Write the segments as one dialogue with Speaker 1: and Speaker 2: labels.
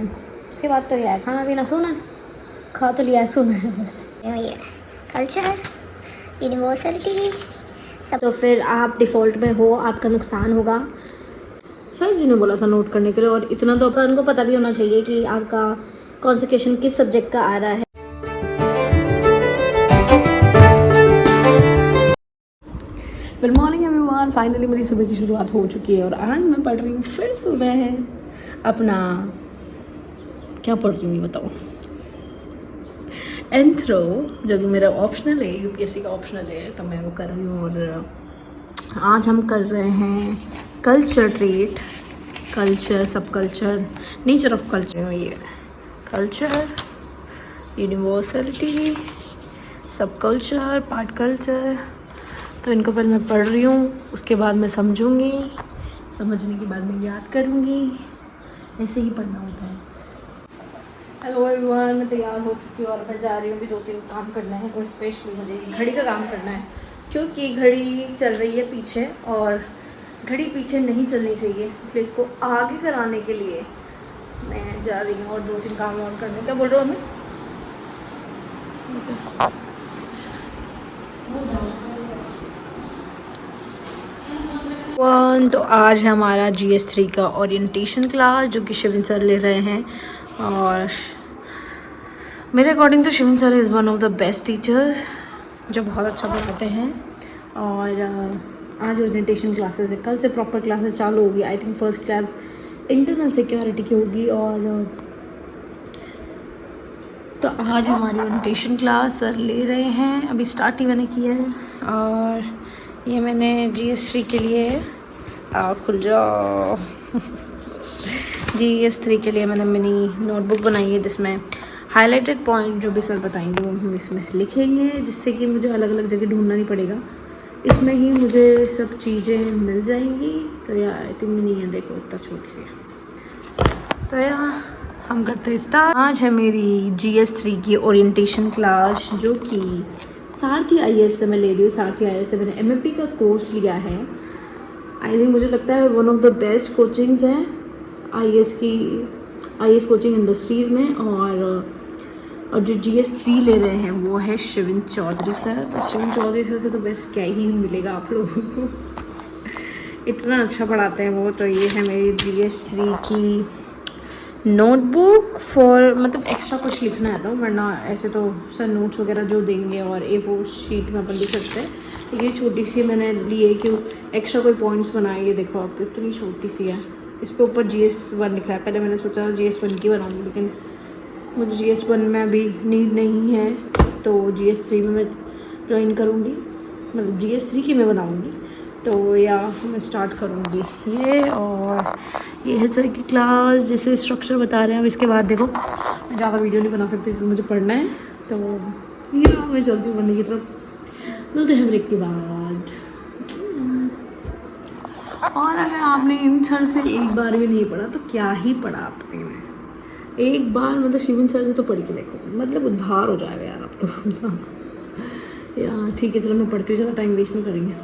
Speaker 1: उसके बाद तो यार खाना पीना सोना, खा तो लिया, सोना है बस। कल्चर, यूनिवर्सिटी सब। तो फिर आप डिफ़ॉल्ट में हो, आपका नुकसान होगा। सर जी ने बोला था नोट करने के लिए, और इतना तो उनको पता भी होना चाहिए कि आपका कौन सा क्वेश्चन किस सब्जेक्ट का आ रहा है। गुड मॉर्निंग एवरीवन, फाइनली मेरी सुबह की शुरुआत हो चुकी है और आज मैं पढ़ रही हूँ फिर सुबह है अपना, क्या पढ़ रही हूँ ये बताओ, एंथ्रो, जो कि मेरा ऑप्शनल है, यूपीएससी का ऑप्शनल है, तो मैं वो कर रही हूँ। और आज हम कर रहे हैं कल्चर ट्रेट, कल्चर, सब कल्चर, नेचर ऑफ कल्चर, ये कल्चर, यूनिवर्सिटी, सब कल्चर, पार्ट कल्चर। तो इनको पहले मैं पढ़ रही हूँ, उसके बाद मैं समझूंगी, समझने के बाद मैं याद करूँगी, ऐसे ही पढ़ना होता है। हेलो एवरीवन, मैं तैयार हो चुकी हूँ और मैं जा रही हूँ। भी 2-3 काम करना है और स्पेशली मुझे घड़ी का काम करना है, क्योंकि घड़ी चल रही है पीछे और घड़ी पीछे नहीं चलनी चाहिए, इसलिए इसको आगे कराने के लिए मैं जा रही हूँ और 2-3 काम और करने। क्या बोल रहे हो हमें? तो आज हमारा GS3 का ओरिएंटेशन क्लास, जो कि शिविन सर ले रहे हैं। और मेरे अकॉर्डिंग तो Shivin sir is one of the best teachers, जो बहुत अच्छा पढ़ाते हैं। और आज ओरिएंटेशन क्लासेस है, कल से प्रॉपर क्लासेस चालू होगी। I think first class internal security की होगी। और तो आज हमारी ओरिएंटेशन क्लास सर ले रहे हैं, अभी स्टार्ट ही मैंने किया है। और ये मैंने GS3 के लिए खुल जाओ GS3 के लिए मैंने मिनी नोटबुक बनाई है, जिसमें हाइलाइटेड पॉइंट जो भी सर बताएंगे वो हम इसमें लिखेंगे, जिससे कि मुझे अलग अलग जगह ढूंढना नहीं पड़ेगा, इसमें ही मुझे सब चीज़ें मिल जाएंगी। तो यार इतनी मिनी है, देखो इतना छोटी सी है। तो यार हम करते हैं स्टार्ट। आज है मेरी GS3 की ओरिएंटेशन क्लास, जो कि सारथी IAS से मैं ले रही हूँ। सारथी IAS से मैंने MMP का कोर्स लिया है। आई थिंक मुझे लगता है one of the best coachings हैं IAS कोचिंग इंडस्ट्रीज़ में। और जो GS3 ले रहे हैं वो है शिविन चौधरी सर। तो शिविन चौधरी सर से तो बेस्ट क्या ही मिलेगा आप लोगों को, इतना अच्छा पढ़ाते हैं वो। तो ये है मेरी GS3 की नोटबुक फॉर, मतलब एक्स्ट्रा कुछ लिखना है तो, वरना ऐसे तो सर नोट्स वगैरह जो देंगे और A4 शीट में अपन लिख सकते हैं। तो ये छोटी सी मैंने ली है कि एक्स्ट्रा कोई पॉइंट्स बनाए। ये देखो आप, इतनी छोटी सी है, इस पे ऊपर GS1 लिखा है। पहले मैंने सोचा GS1 की बनाऊंगी, लेकिन मुझे GS1 में अभी नीड नहीं है, तो GS3 में मैं ज्वाइन करूँगी, मतलब GS3 की मैं बनाऊँगी। तो या मैं स्टार्ट करूँगी ये। और ये है सर की क्लास, जैसे स्ट्रक्चर बता रहे हैं। अब इसके बाद देखो मैं ज़्यादा वीडियो नहीं बना सकती क्योंकि मुझे पढ़ना है, तो ये मैं चलती हूँ पढ़ने की तरफ। मिलते हैं ब्रेक के बाद। और अगर आपने इन सर से एक बार भी नहीं पढ़ा तो क्या ही पढ़ा आपने, एक बार मतलब शिविन सर से तो पढ़ के देखो, मतलब उद्धार हो जाएगा यार आप लोग। यार ठीक है, चलो मैं पढ़ती हूँ, ज़्यादा टाइम वेस्ट नहीं करेंगे।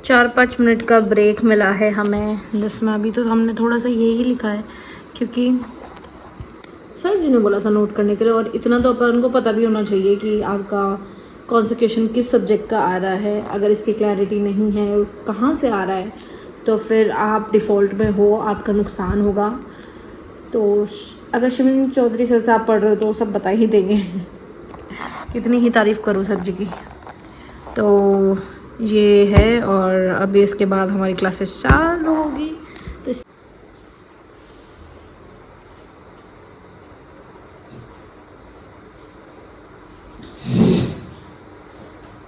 Speaker 1: 4-5 मिनट का ब्रेक मिला है हमें, जिसमें अभी तो हमने थोड़ा सा यही लिखा है, क्योंकि सर जी ने बोला था नोट करने के लिए। और इतना तो अपन को पता भी होना चाहिए कि आपका कौन सा क्वेश्चन किस सब्जेक्ट का आ रहा है। अगर इसकी क्लैरिटी नहीं है कहाँ से आ रहा है, तो फिर आप डिफ़ॉल्ट में हो, आपका नुकसान होगा। तो अगर शिविन चौधरी सर से आप पढ़ रहे हो तो सब बता ही देंगे कितनी ही तारीफ़ करूँ सर जी की। तो ये है, और अभी इसके बाद हमारी क्लासेस चालू होगी।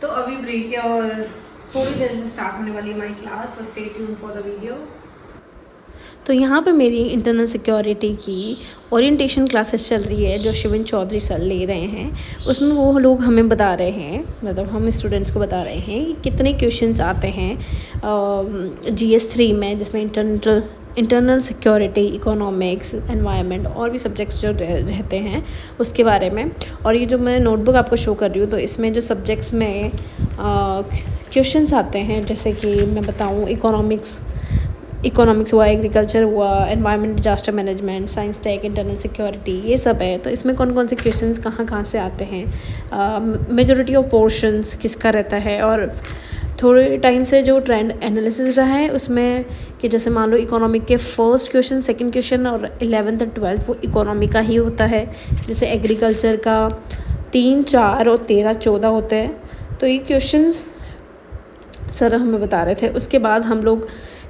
Speaker 1: तो अभी ब्रेक है और थोड़ी देर में स्टार्ट होने वाली है हमारी क्लास, तो stay tuned for the video. तो यहाँ पे मेरी इंटरनल सिक्योरिटी की ओरिएंटेशन क्लासेस चल रही है, जो शिविन चौधरी सर ले रहे हैं। उसमें वो लोग हमें बता रहे हैं, मतलब हम स्टूडेंट्स को बता रहे हैं कि कितने क्वेश्चंस आते हैं GS3 में, जिसमें इंटरनल सिक्योरिटी, इकोनॉमिक्स, एनवायरनमेंट और भी सब्जेक्ट्स जो रहते हैं उसके बारे में। और ये जो मैं नोटबुक आपको शो कर रही हूँ, तो इसमें जो सब्जेक्ट्स में क्वेश्चंस आते हैं, जैसे कि मैं बताऊँ, इकोनॉमिक्स इकोनॉमिक्स हुआ, एग्रीकल्चर हुआ, environment disaster management, science tech, internal security, ये सब है। तो इसमें कौन कौन से क्वेश्चंस कहाँ से आते हैं, मेजॉरिटी ऑफ पोर्शंस किसका रहता है, और थोड़े टाइम से जो ट्रेंड एनालिसिस रहा है उसमें कि जैसे मान लो इकोनॉमिक के फर्स्ट क्वेश्चन, सेकंड क्वेश्चन और 11th और 12th वो इकोनॉमी का ही होता है। जैसे एग्रीकल्चर का 3, 4 और 13, 14 होते हैं। तो ये क्वेश्चंस सर हमें बता रहे थे। उसके बाद हम लोग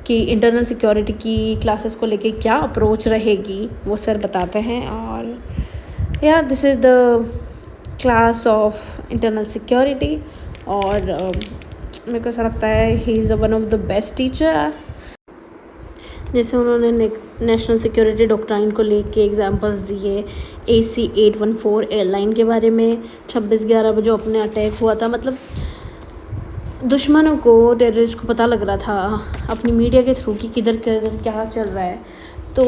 Speaker 1: कि इंटरनल सिक्योरिटी की क्लासेस को लेके क्या अप्रोच रहेगी वो सर बताते हैं। और या this is the class of internal security. और मेरे को ऐसा लगता है he is the one of the best teacher. जैसे उन्होंने नेशनल सिक्योरिटी डॉक्ट्राइन को लेके एग्जांपल्स दिए, AC 814 एयरलाइन के बारे में, 26/11 में जो अपने अटैक हुआ था, मतलब दुश्मनों को, टेररिस्ट को पता लग रहा था अपनी मीडिया के थ्रू कि किधर किधर क्या चल रहा है। तो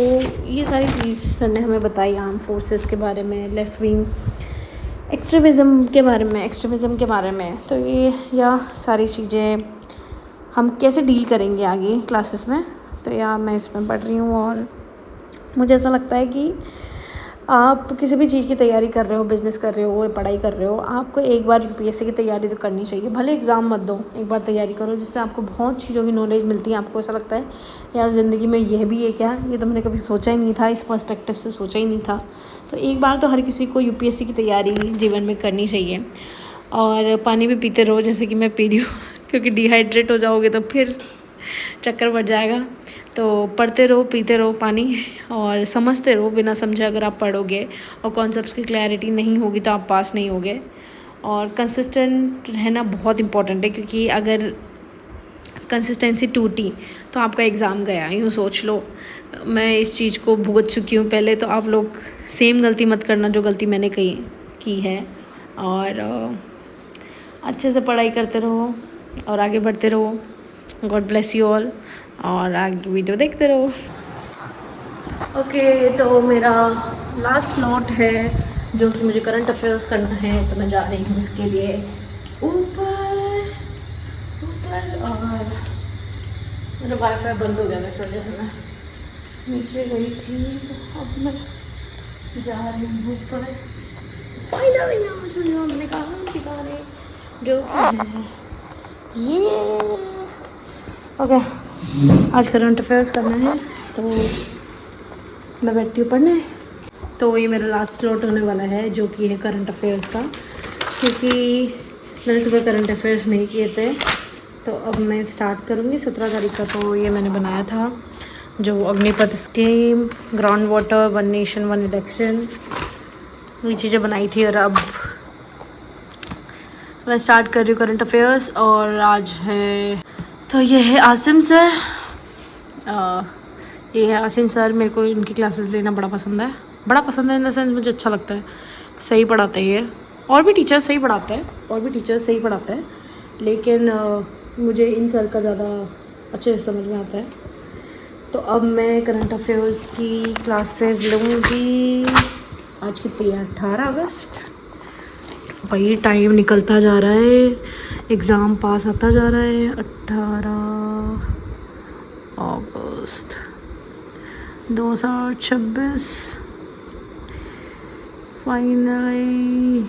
Speaker 1: ये सारी चीज़ सर ने हमें बताई, आर्म फोर्सेस के बारे में, लेफ़्ट विंग एक्सट्रीमिज़म के बारे में। तो ये या सारी चीज़ें हम कैसे डील करेंगे आगे क्लासेस में। तो या मैं इसमें पढ़ रही हूँ और मुझे ऐसा लगता है कि आप किसी भी चीज़ की तैयारी कर रहे हो, बिज़नेस कर रहे हो, पढ़ाई कर रहे हो, आपको एक बार UPSC की तैयारी तो करनी चाहिए। भले एग्ज़ाम मत दो, एक बार तैयारी करो, जिससे आपको बहुत चीज़ों की नॉलेज मिलती है। आपको ऐसा लगता है यार ज़िंदगी में यह भी है क्या, ये तो मैंने कभी सोचा ही नहीं था, इस पर्सपेक्टिव से सोचा ही नहीं था। तो एक बार तो हर किसी को UPSC की तैयारी जीवन में करनी चाहिए। और पानी भी पीते रहो जैसे कि मैं पी रही हूँ क्योंकि डिहाइड्रेट हो जाओगे तो फिर चक्कर बढ़ जाएगा। तो पढ़ते रहो, पीते रहो पानी, और समझते रहो। बिना समझे अगर आप पढ़ोगे और कॉन्सेप्ट्स की क्लैरिटी नहीं होगी तो आप पास नहीं होगे। और कंसिस्टेंट रहना बहुत इम्पॉर्टेंट है, क्योंकि अगर कंसिस्टेंसी टूटी तो आपका एग्ज़ाम गया। यूँ सोच लो, मैं इस चीज़ को भुगत चुकी हूँ पहले। तो आप लोग सेम गलती मत करना जो गलती मैंने की है। और अच्छे से पढ़ाई करते रहो और आगे बढ़ते रहो। गॉड ब्लेस यू ऑल, और आगे वीडियो देखते रहो। ओके, तो मेरा लास्ट स्लॉट है जो कि मुझे करंट अफेयर्स करना है। तो मैं जा रही हूँ उसके लिए ऊपर। और मेरा वाईफाई बंद हो गया इस वजह से मैं नीचे गई थी। तो अब मैं जा रही हूँ ऊपर। फाइनली यहाँ मैंने कहा ठिकाने जो है ये। ओके, आज करंट अफेयर्स करना है तो मैं बैठती हूँ पढ़ने। तो ये मेरा लास्ट स्लॉट होने वाला है जो कि है करंट अफेयर्स का, क्योंकि मैंने सुबह करंट अफेयर्स नहीं किए थे। तो अब मैं स्टार्ट करूँगी 17 तारीख का। तो ये मैंने बनाया था जो Agnipath scheme, ground water, 1 nation 1 election, ये चीज़ें बनाई थी। और अब मैं स्टार्ट कर रही हूँ करंट अफेयर्स। और आज है, तो ये है आसिम सर। ये है आसिम सर। मेरे को इनकी क्लासेस लेना बड़ा पसंद है इन द सेंस मुझे अच्छा लगता है। सही पढ़ाते हैं ये, और भी टीचर्स सही पढ़ाते हैं, लेकिन मुझे इन सर का ज़्यादा अच्छे से समझ में आता है। तो अब मैं करंट अफेयर्स की क्लासेस लूँगी। आज कितनी है? 18 अगस्त। भाई टाइम निकलता जा रहा है, एग्ज़ाम पास आता जा रहा है। 18 अगस्त 2026 फाइनली।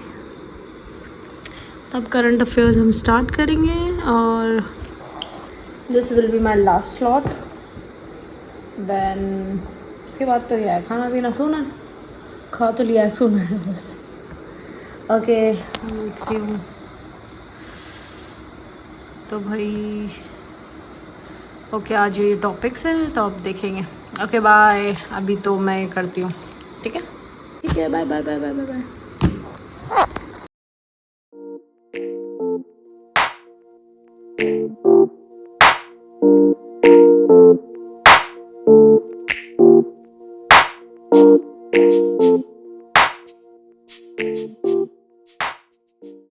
Speaker 1: तब करंट अफेयर्स हम स्टार्ट करेंगे और this will be my last slot. Then उसके बाद तो यह है खाना पीना, सोना। खा तो लिया है, सोना है बस। ओके, देखती हूँ। तो भाई ओके, आज ये टॉपिक्स हैं तो अब देखेंगे। Okay bye. अभी तो मैं करती हूँ, ठीक है, bye bye bye bye bye bye.